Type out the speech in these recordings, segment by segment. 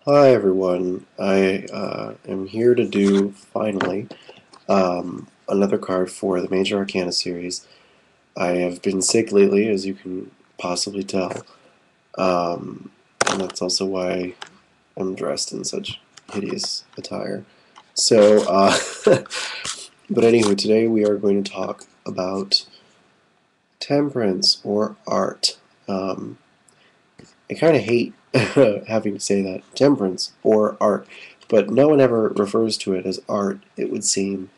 Hi everyone, I am here to do, finally, another card for the Major Arcana series. I have been sick lately, as you can possibly tell, and that's also why I'm dressed in such hideous attire. So, but anyway, today we are going to talk about temperance or art. Um, I kind of hate having to say that, temperance or art, but no one ever refers to it as art, it would seem.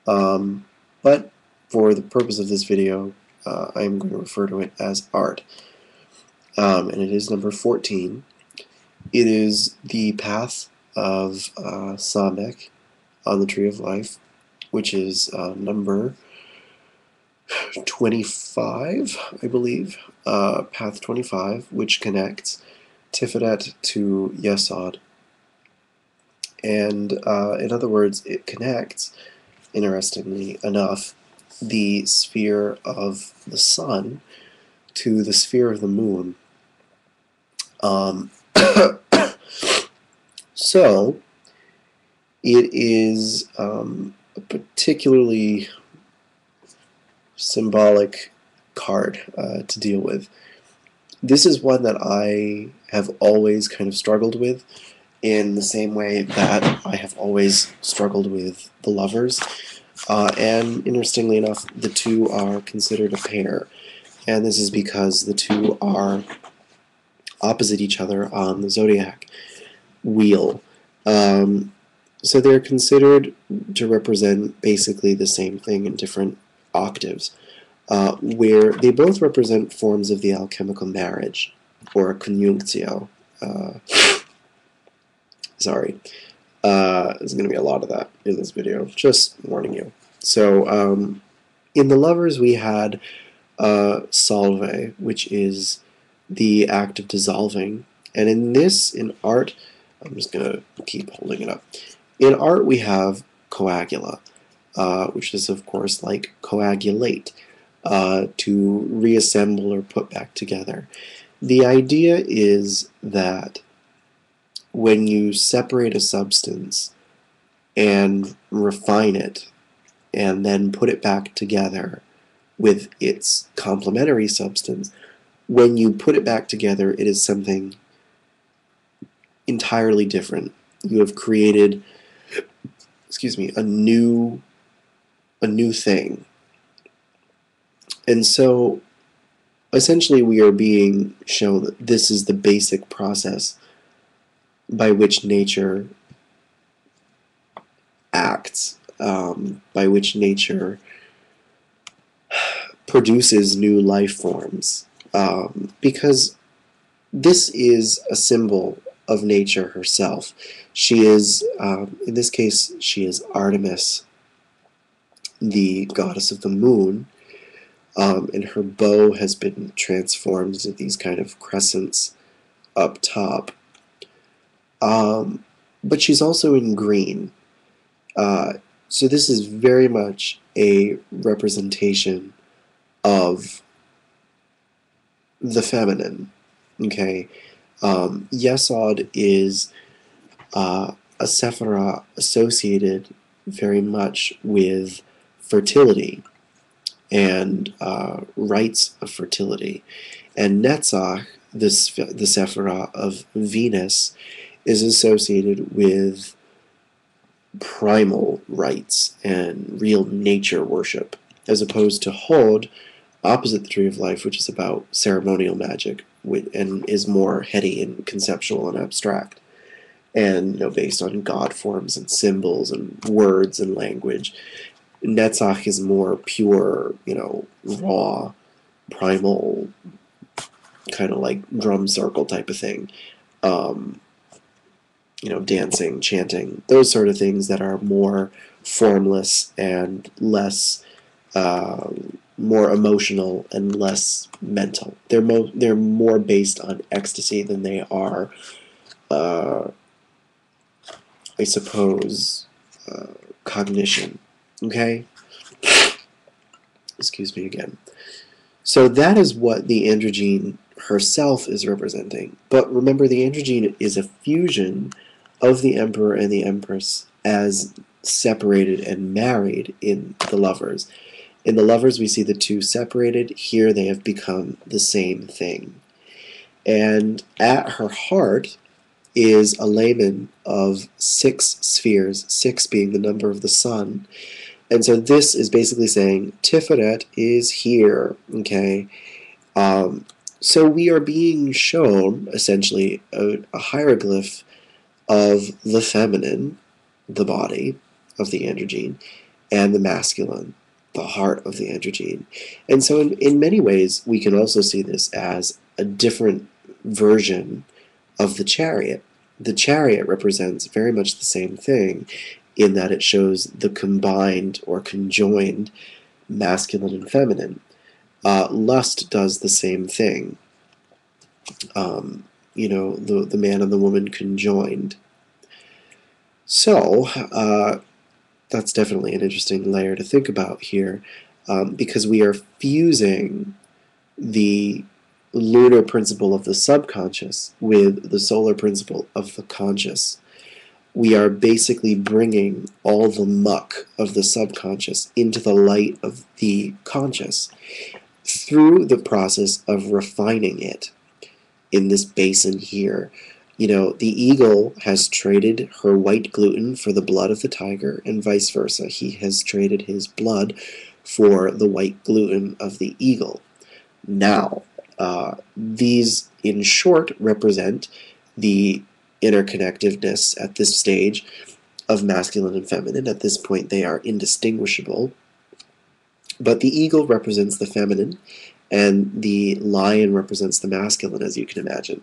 Um, but for the purpose of this video, I am going to refer to it as art. And it is number 14. It is the path of Samekh on the Tree of Life, which is number 25, I believe. Path 25, which connects Tiphareth to Yesod. And in other words, it connects, interestingly enough, the sphere of the sun to the sphere of the moon. Um, so it is a particularly symbolic card to deal with. This is one that I have always kind of struggled with, in the same way that I have always struggled with the Lovers. And interestingly enough, the two are considered a pair. And this is because the two are opposite each other on the zodiac wheel. So they're considered to represent basically the same thing in different octaves, where they both represent forms of the alchemical marriage, or conjunctio. Uh, Sorry. There's going to be a lot of that in this video, just warning you. So, in the Lovers, we had Salve, which is the act of dissolving. And in art, I'm just going to keep holding it up. In art, we have coagula, which is, of course, like coagulate, to reassemble or put back together. The idea is that when you separate a substance and refine it and then put it back together with its complementary substance, when you put it back together, it is something entirely different. You have created, excuse me, a new thing. And so essentially we are being shown that this is the basic process by which nature acts, by which nature produces new life forms, because this is a symbol of nature herself. She is, in this case, she is Artemis, the goddess of the moon, and her bow has been transformed into these kind of crescents up top. But she's also in green. So this is very much a representation of the feminine. Okay, Yesod is a sephira associated very much with fertility and rites of fertility, and Netzach, the sephira of Venus, is associated with primal rites and real nature worship, as opposed to Hod, opposite the Tree of Life, which is about ceremonial magic and is more heady and conceptual and abstract, and based on god forms and symbols and words and language. Netzach is more pure, raw, primal, kind of like drum circle type of thing. Um, Dancing, chanting, those sort of things that are more formless and less, more emotional and less mental. They're more based on ecstasy than they are, I suppose, cognition. Okay? Excuse me again. So that is what the androgyne herself is representing. But remember, the androgyne is a fusion of the emperor and the empress as separated and married in the lovers. In the lovers, we see the two separated. Here they have become the same thing. And at her heart is a layman of 6 spheres, 6 being the number of the sun. And so this is basically saying Tiphareth is here, okay? So we are being shown, essentially, a hieroglyph of the feminine, the body of the androgyne, and the masculine, the heart of the androgyne. And so in many ways, we can also see this as a different version of the chariot. The chariot represents very much the same thing in that it shows the combined or conjoined masculine and feminine. Lust does the same thing. The man and the woman conjoined. So, that's definitely an interesting layer to think about here, because we are fusing the lunar principle of the subconscious with the solar principle of the conscious. We are basically bringing all the muck of the subconscious into the light of the conscious through the process of refining it in this basin here. The eagle has traded her white gluten for the blood of the tiger, and vice versa. He has traded his blood for the white gluten of the eagle. Now, these, in short, represent the interconnectedness at this stage of masculine and feminine. At this point, they are indistinguishable. But the eagle represents the feminine, and the lion represents the masculine, as you can imagine.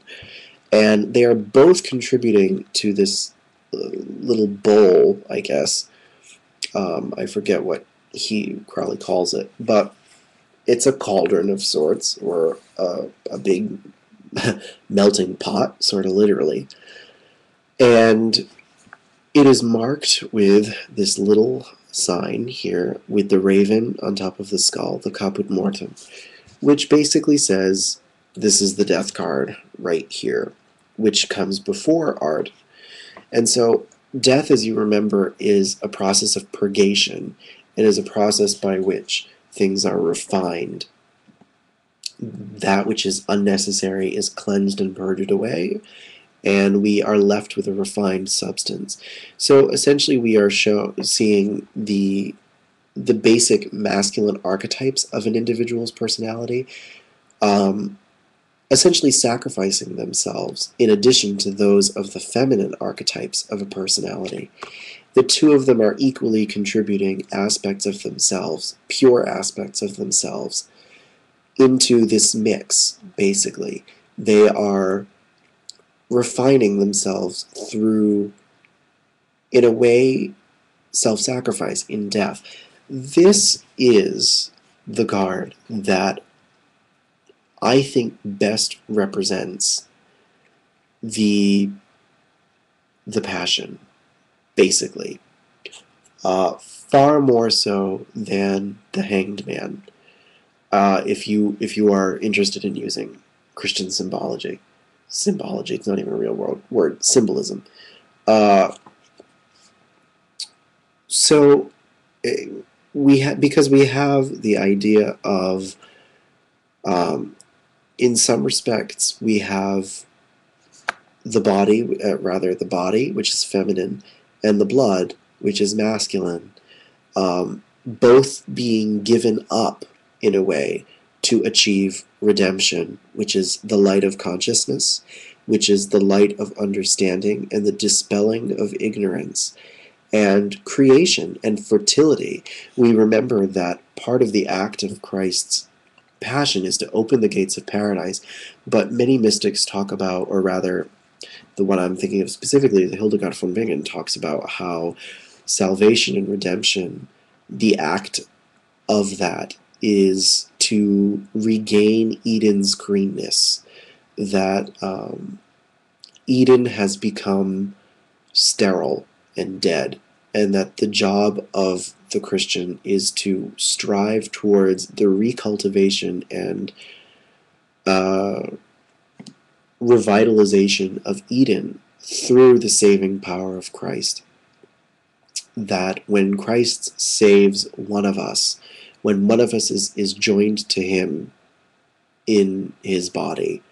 And they are both contributing to this little bowl, I guess. I forget what Crowley calls it, but it's a cauldron of sorts, or a big melting pot, sort of literally. And it is marked with this little sign here with the raven on top of the skull, the Caput Mortem, which basically says this is the death card right here, which comes before art. And so death, as you remember, is a process of purgation. It is a process by which things are refined. That which is unnecessary is cleansed and purged away, and we are left with a refined substance. So essentially we are seeing the basic masculine archetypes of an individual's personality, essentially sacrificing themselves in addition to those of the feminine archetypes of a personality. The two of them are equally contributing aspects of themselves, pure aspects of themselves, into this mix, basically. They are refining themselves through, in a way, self-sacrifice in death. This is the card that I think best represents the passion, basically. Far more so than the Hanged Man, if you are interested in using Christian symbology. Symbology, it's not even a real word, symbolism. So because we have the idea of, in some respects, we have the body, which is feminine, and the blood, which is masculine, both being given up in a way to achieve redemption, which is the light of consciousness, which is the light of understanding and the dispelling of ignorance, and creation and fertility. We remember that part of the act of Christ's passion is to open the gates of paradise, but many mystics talk about, or rather, the one I'm thinking of specifically, the Hildegard von Bingen, talks about how salvation and redemption, the act of that is to regain Eden's greenness, that Eden has become sterile and dead, and that the job of the Christian is to strive towards the recultivation and revitalization of Eden through the saving power of Christ. That when Christ saves one of us, when one of us is joined to him in his body,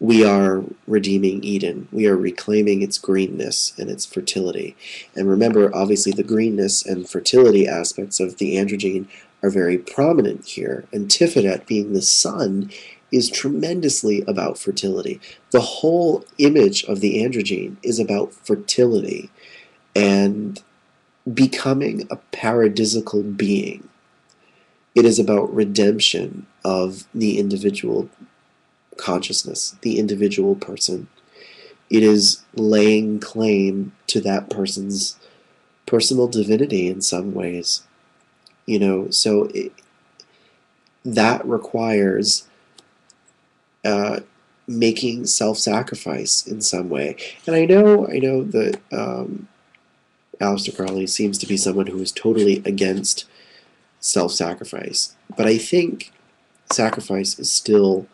we are redeeming Eden. We are reclaiming its greenness and its fertility. And remember, obviously, the greenness and fertility aspects of the androgyne are very prominent here. And Tiphareth, being the sun, is tremendously about fertility. The whole image of the androgyne is about fertility and becoming a paradisical being. It is about redemption of the individual consciousness, the individual person. It is laying claim to that person's personal divinity in some ways. So that requires making self-sacrifice in some way. And I know that Aleister Crowley seems to be someone who is totally against self-sacrifice, but I think sacrifice is still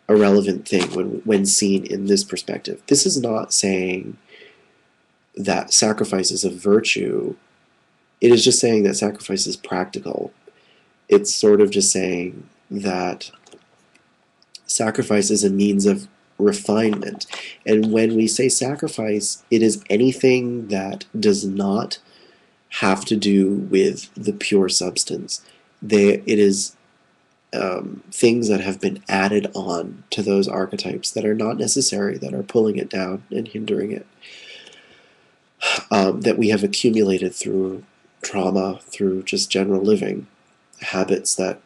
a relevant thing when seen in this perspective. This is not saying that sacrifice is a virtue. It is just saying that sacrifice is practical. It's sort of just saying that sacrifice is a means of refinement. And when we say sacrifice, it is anything that does not have to do with the pure substance. It is things that have been added on to those archetypes that are not necessary, that are pulling it down and hindering it, that we have accumulated through trauma, through just general living, habits that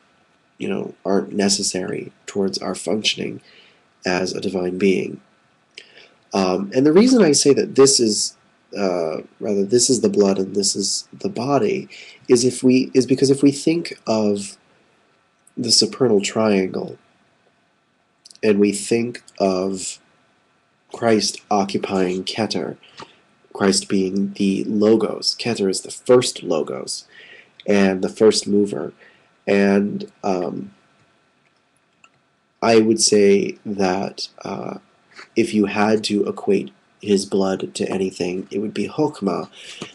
aren't necessary towards our functioning as a divine being. And the reason I say that this is this is the blood and this is the body is because if we think of the supernal triangle and we think of Christ occupying Keter, Christ being the logos. Keter is the first logos and the first mover. And I would say that if you had to equate his blood to anything, it would be Chokmah,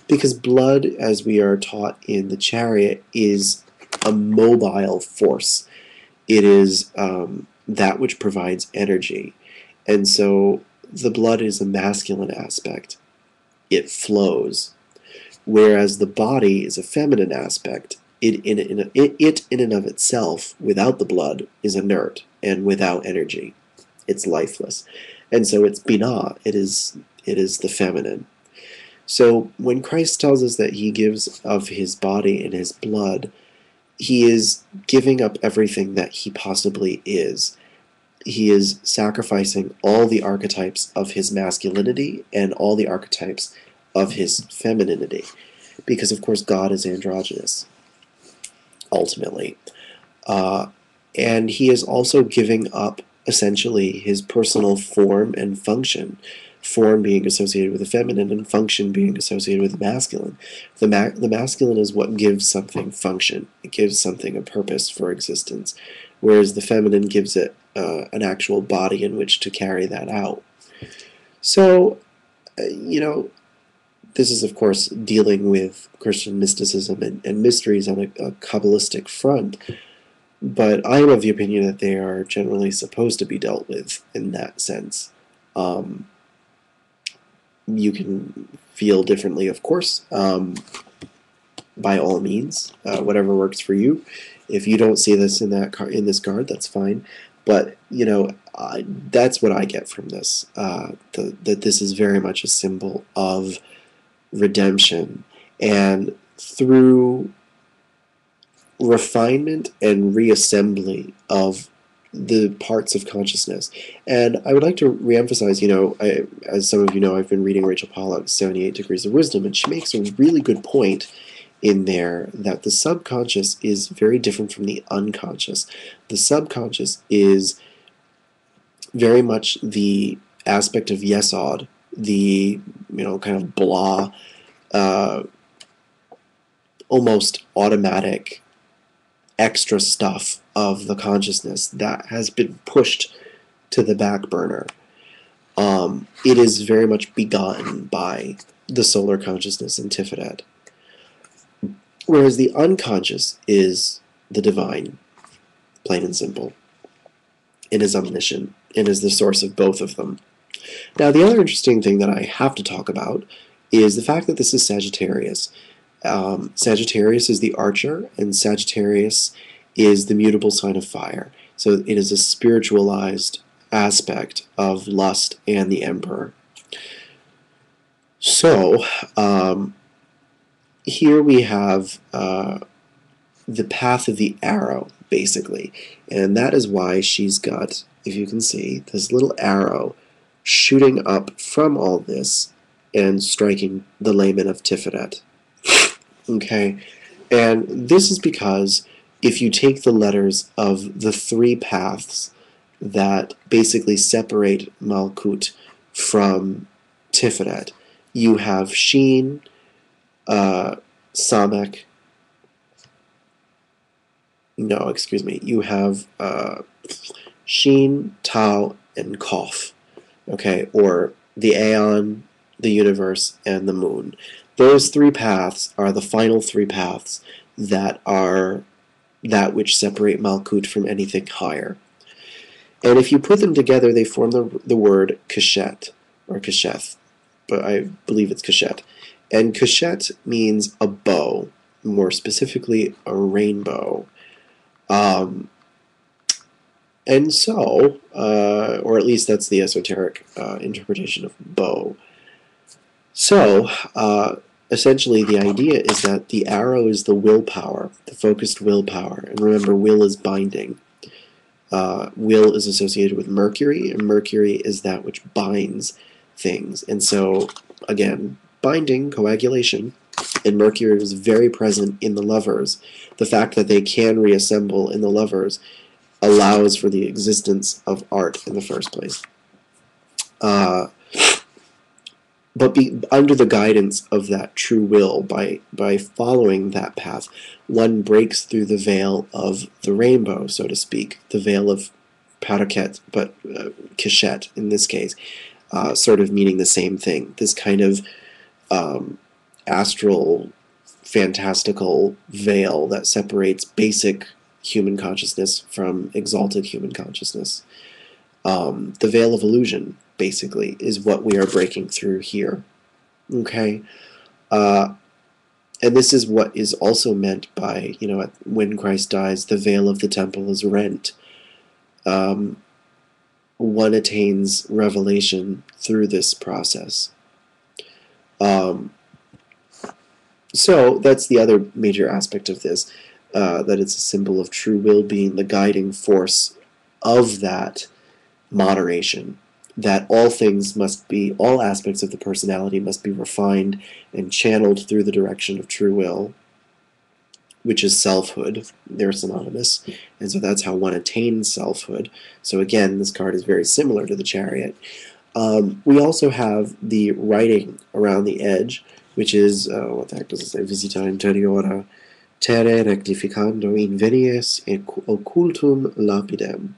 because blood, as we are taught in the Chariot, is a mobile force. It is that which provides energy. And so the blood is a masculine aspect. It flows. Whereas the body is a feminine aspect. It in and of itself, without the blood, is inert and without energy. It's lifeless. And so it's binah. It is the feminine. So when Christ tells us that he gives of his body and his blood, he is giving up everything that he possibly is. He is sacrificing all the archetypes of his masculinity and all the archetypes of his femininity. Because, of course, God is androgynous, ultimately. And he is also giving up, essentially, his personal form and function. Form being associated with the feminine and function being associated with the masculine. The masculine is what gives something function. It gives something a purpose for existence, whereas the feminine gives it an actual body in which to carry that out. So, this is, of course, dealing with Christian mysticism and mysteries on a Kabbalistic front, but I am of the opinion that they are generally supposed to be dealt with in that sense. You can feel differently, of course, by all means, whatever works for you. If you don't see this in this card, that's fine. But that's what I get from this. That this is very much a symbol of redemption, and through refinement and reassembly of the parts of consciousness. And I would like to reemphasize, as some of you know, I've been reading Rachel Pollack's 78 Degrees of Wisdom, and she makes a really good point in there that the subconscious is very different from the unconscious. The subconscious is very much the aspect of Yesod, the kind of blah, almost automatic extra stuff of the consciousness that has been pushed to the back burner it is very much begotten by the solar consciousness in Tiphareth. Whereas the unconscious is the divine, plain and simple, and is omniscient, and is the source of both of them. Now, the other interesting thing that I have to talk about is the fact that this is Sagittarius. Sagittarius is the archer, and Sagittarius is the mutable sign of fire. So it is a spiritualized aspect of lust and the emperor. So, here we have the path of the arrow, basically. And that is why she's got, if you can see, this little arrow shooting up from all this and striking the layman of Tiphareth. Okay? And this is because if you take the letters of the three paths that basically separate Malkut from Tiphareth, you have Shin, Samekh, no, excuse me, you have Shin, Tau, and Kof, okay, or the Aeon, the universe, and the moon. Those three paths are the final three paths that are that which separate Malkut from anything higher. And if you put them together, they form the word Keshet, or Kesheth, but I believe it's Keshet. And Keshet means a bow, more specifically a rainbow. And so, or at least that's the esoteric interpretation of bow. So, essentially the idea is that the arrow is the willpower, the focused willpower. And remember, will is binding. Will is associated with Mercury, and Mercury is that which binds things. And so, again, binding, coagulation, and Mercury was very present in the lovers. The fact that they can reassemble in the lovers allows for the existence of art in the first place. But under the guidance of that true will, by following that path, one breaks through the veil of the rainbow, so to speak, the veil of Paraket, but Keshet in this case, sort of meaning the same thing. This kind of astral, fantastical veil that separates basic human consciousness from exalted human consciousness. The veil of illusion, basically, is what we are breaking through here. Okay? And this is what is also meant by, when Christ dies, the veil of the temple is rent. One attains revelation through this process. So that's the other major aspect of this, that it's a symbol of true will being the guiding force of that moderation, that all things must be, all aspects of the personality must be refined and channeled through the direction of true will, which is selfhood. They're synonymous, and so that's how one attains selfhood. So again, this card is very similar to the Chariot. We also have the writing around the edge, which is, what the heck does it say? Visita interiora terre rectificando invenies et occultum lapidem,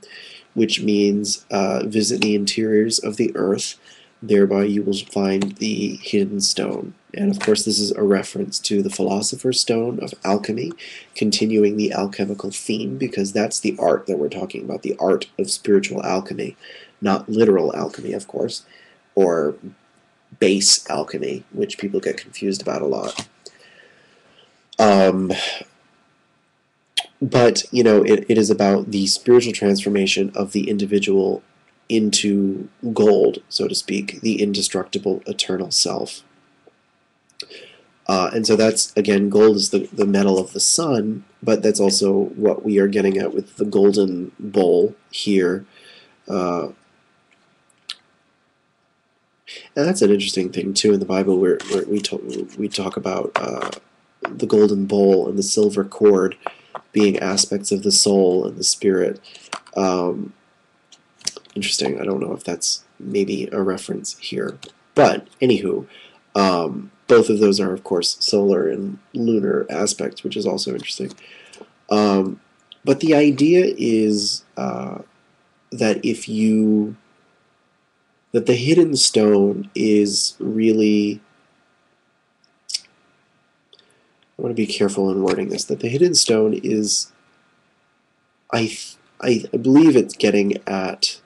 which means visit the interiors of the earth, thereby you will find the hidden stone. And of course this is a reference to the Philosopher's Stone of alchemy, continuing the alchemical theme, because that's the art that we're talking about, the art of spiritual alchemy, not literal alchemy, of course, or base alchemy, which people get confused about a lot. But, it is about the spiritual transformation of the individual into gold, so to speak, the indestructible eternal self. And so that's, again, gold is the metal of the sun, but that's also what we are getting at with the golden bowl here. And that's an interesting thing, too, in the Bible, where we talk about the golden bowl and the silver cord being aspects of the soul and the spirit. Interesting. I don't know if that's maybe a reference here. But, anywho, both of those are, of course, solar and lunar aspects, which is also interesting. But the idea is that if you that the hidden stone is really, I want to be careful in wording this, that the hidden stone is, I believe it's getting at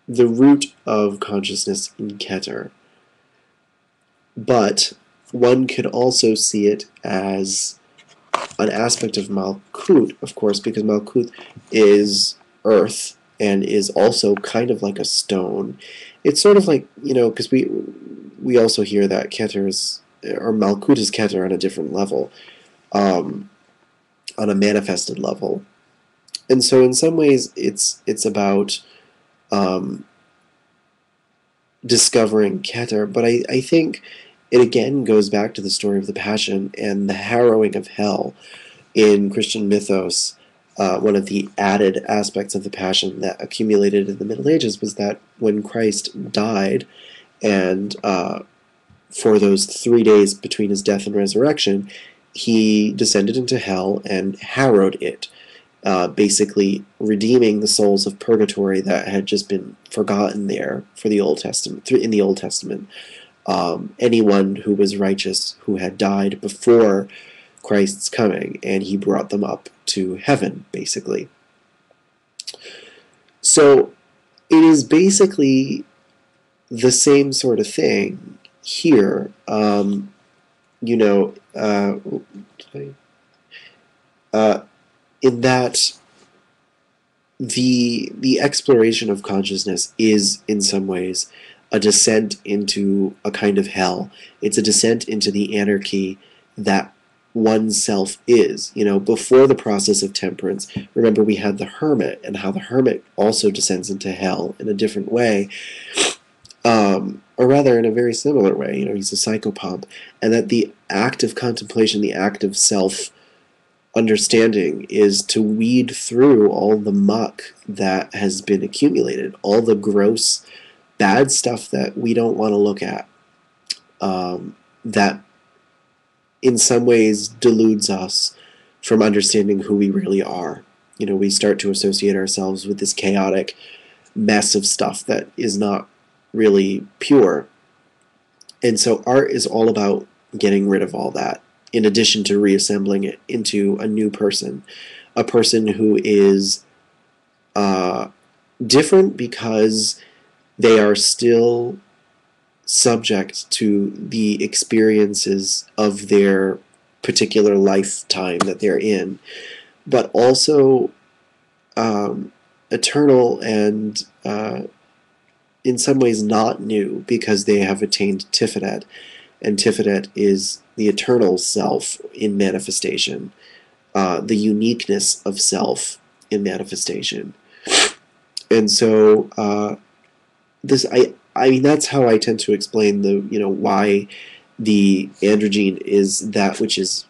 the root of consciousness in Keter. But one could also see it as an aspect of Malkuth, of course, because Malkuth is earth and is also kind of like a stone. It's sort of like, because we also hear that Keter is, or Malkuth is Keter on a different level, on a manifested level. And so in some ways it's about discovering Keter, but I think it again goes back to the story of the Passion and the harrowing of hell in Christian mythos. One of the added aspects of the Passion that accumulated in the Middle Ages was that when Christ died, and for those 3 days between his death and resurrection, he descended into hell and harrowed it, basically redeeming the souls of purgatory that had just been forgotten there for the Old Testament. In the Old Testament, anyone who was righteous who had died before Christ's coming, and he brought them up to heaven, basically. So it is basically the same sort of thing here. In that the exploration of consciousness is, in some ways, a descent into a kind of hell. It's a descent into the anarchy that oneself is. Before the process of temperance, remember we had the hermit, and how the hermit also descends into hell in a different way, or rather in a very similar way. He's a psychopomp, and that the act of contemplation, the act of self-understanding, is to weed through all the muck that has been accumulated, all the gross, bad stuff that we don't want to look at, that in some ways deludes us from understanding who we really are. We start to associate ourselves with this chaotic mess of stuff that is not really pure. And so art is all about getting rid of all that, in addition to reassembling it into a new person, a person who is different because they are still subject to the experiences of their particular lifetime that they're in, but also eternal and in some ways not new, because they have attained Tiphareth, and Tiphareth is the eternal self in manifestation, the uniqueness of self in manifestation. And so I mean, that's how I tend to explain why the androgyne is that which is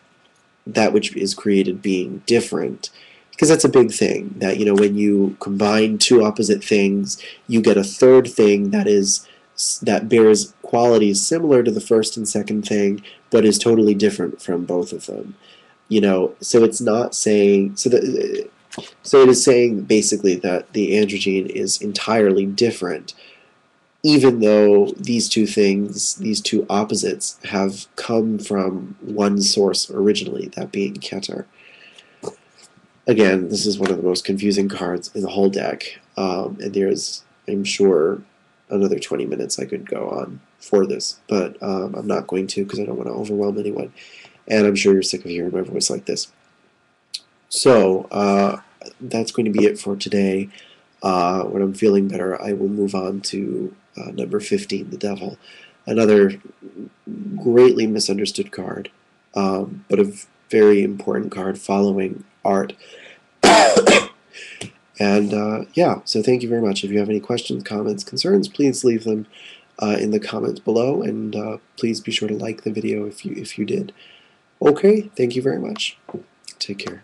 created being different, because that's a big thing, that when you combine two opposite things, you get a third thing that bears qualities similar to the first and second thing, but is totally different from both of them. So it's not saying so it is saying basically that the androgyne is entirely different, even though these two things, these two opposites, have come from one source originally, that being Keter. Again, this is one of the most confusing cards in the whole deck, and there's, I'm sure, another 20 minutes I could go on for this, but I'm not going to, because I don't want to overwhelm anyone, and I'm sure you're sick of hearing my voice like this. So that's going to be it for today. When I'm feeling better, I will move on to number 15, the Devil. Another greatly misunderstood card, but a very important card following Art. And yeah, so thank you very much. If you have any questions, comments, concerns, please leave them in the comments below, and please be sure to like the video if you did. Okay, thank you very much. Take care.